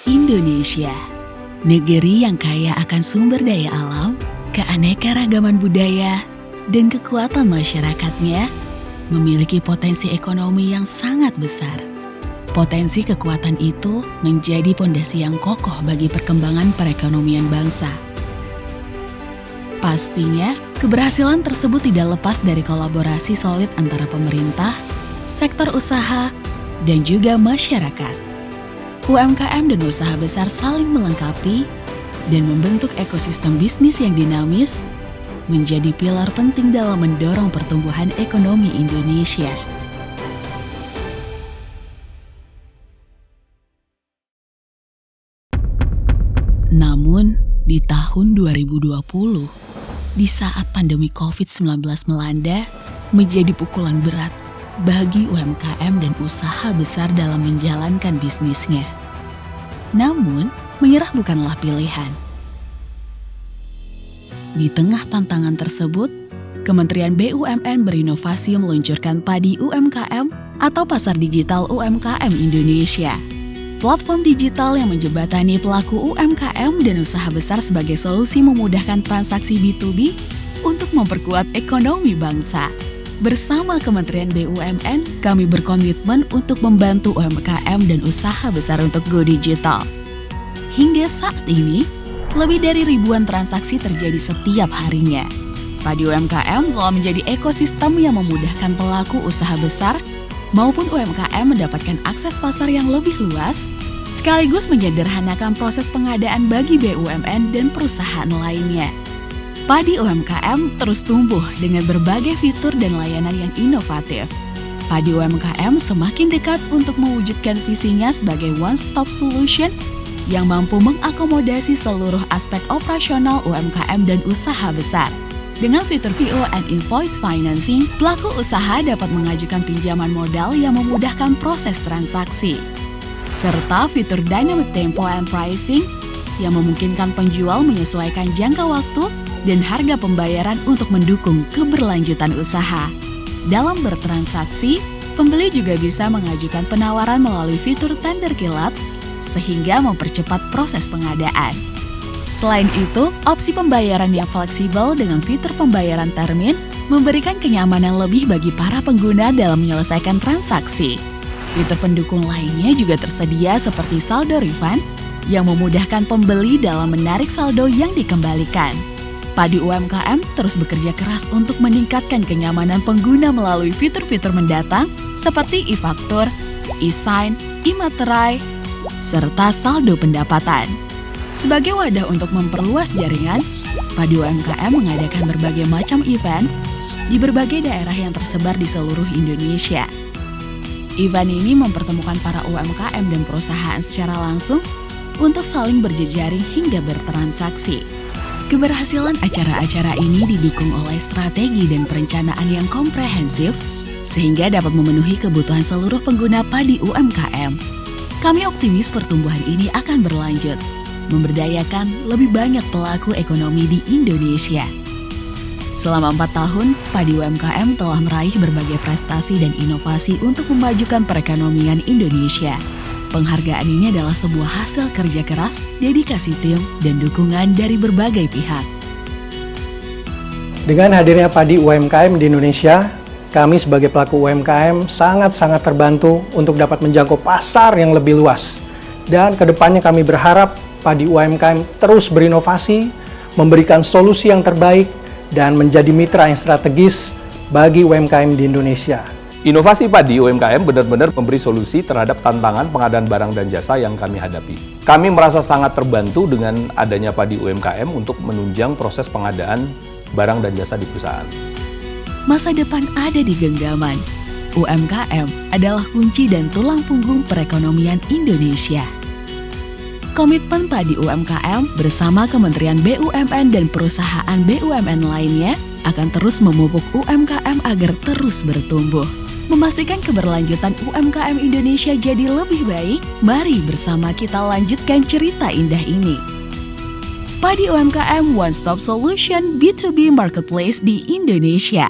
Indonesia, negeri yang kaya akan sumber daya alam, keanekaragaman budaya, dan kekuatan masyarakatnya, memiliki potensi ekonomi yang sangat besar. Potensi kekuatan itu menjadi pondasi yang kokoh bagi perkembangan perekonomian bangsa. Pastinya, keberhasilan tersebut tidak lepas dari kolaborasi solid antara pemerintah, sektor usaha, dan juga masyarakat. UMKM dan usaha besar saling melengkapi dan membentuk ekosistem bisnis yang dinamis, menjadi pilar penting dalam mendorong pertumbuhan ekonomi Indonesia. Namun, di tahun 2020, di saat pandemi COVID-19 melanda, menjadi pukulan berat bagi UMKM dan usaha besar dalam menjalankan bisnisnya. Namun, menyerah bukanlah pilihan. Di tengah tantangan tersebut, Kementerian BUMN berinovasi meluncurkan Padi UMKM atau Pasar Digital UMKM Indonesia. Platform digital yang menjembatani pelaku UMKM dan usaha besar sebagai solusi memudahkan transaksi B2B untuk memperkuat ekonomi bangsa. Bersama Kementerian BUMN, kami berkomitmen untuk membantu UMKM dan usaha besar untuk go digital. Hingga saat ini, lebih dari ribuan transaksi terjadi setiap harinya. Padi UMKM telah menjadi ekosistem yang memudahkan pelaku usaha besar maupun UMKM mendapatkan akses pasar yang lebih luas, sekaligus menyederhanakan proses pengadaan bagi BUMN dan perusahaan lainnya. Padi UMKM terus tumbuh dengan berbagai fitur dan layanan yang inovatif. Padi UMKM semakin dekat untuk mewujudkan visinya sebagai one-stop solution yang mampu mengakomodasi seluruh aspek operasional UMKM dan usaha besar. Dengan fitur PO and Invoice Financing, pelaku usaha dapat mengajukan pinjaman modal yang memudahkan proses transaksi. Serta fitur Dynamic Tempo and Pricing yang memungkinkan penjual menyesuaikan jangka waktu dan harga pembayaran untuk mendukung keberlanjutan usaha. Dalam bertransaksi, pembeli juga bisa mengajukan penawaran melalui fitur tender kilat sehingga mempercepat proses pengadaan. Selain itu, opsi pembayaran yang fleksibel dengan fitur pembayaran termin memberikan kenyamanan lebih bagi para pengguna dalam menyelesaikan transaksi. Fitur pendukung lainnya juga tersedia seperti saldo refund yang memudahkan pembeli dalam menarik saldo yang dikembalikan. Padi UMKM terus bekerja keras untuk meningkatkan kenyamanan pengguna melalui fitur-fitur mendatang seperti e-faktur, e-sign, e-materai, serta saldo pendapatan. Sebagai wadah untuk memperluas jaringan, Padi UMKM mengadakan berbagai macam event di berbagai daerah yang tersebar di seluruh Indonesia. Event ini mempertemukan para UMKM dan perusahaan secara langsung untuk saling berjejaring hingga bertransaksi. Keberhasilan acara-acara ini didukung oleh strategi dan perencanaan yang komprehensif sehingga dapat memenuhi kebutuhan seluruh pengguna padi UMKM. Kami optimis pertumbuhan ini akan berlanjut, memberdayakan lebih banyak pelaku ekonomi di Indonesia. Selama 4 tahun, Padi UMKM telah meraih berbagai prestasi dan inovasi untuk memajukan perekonomian Indonesia. Penghargaan ini adalah sebuah hasil kerja keras, dedikasi tim, dan dukungan dari berbagai pihak. Dengan hadirnya Padi UMKM di Indonesia, kami sebagai pelaku UMKM sangat-sangat terbantu untuk dapat menjangkau pasar yang lebih luas. Dan kedepannya kami berharap Padi UMKM terus berinovasi, memberikan solusi yang terbaik, dan menjadi mitra yang strategis bagi UMKM di Indonesia. Inovasi Padi UMKM benar-benar memberi solusi terhadap tantangan pengadaan barang dan jasa yang kami hadapi. Kami merasa sangat terbantu dengan adanya Padi UMKM untuk menunjang proses pengadaan barang dan jasa di perusahaan. Masa depan ada di genggaman. UMKM adalah kunci dan tulang punggung perekonomian Indonesia. Komitmen Padi UMKM bersama Kementerian BUMN dan perusahaan BUMN lainnya akan terus memupuk UMKM agar terus bertumbuh. Memastikan keberlanjutan UMKM Indonesia jadi lebih baik, mari bersama kita lanjutkan cerita indah ini. Padi UMKM One Stop Solution B2B Marketplace di Indonesia.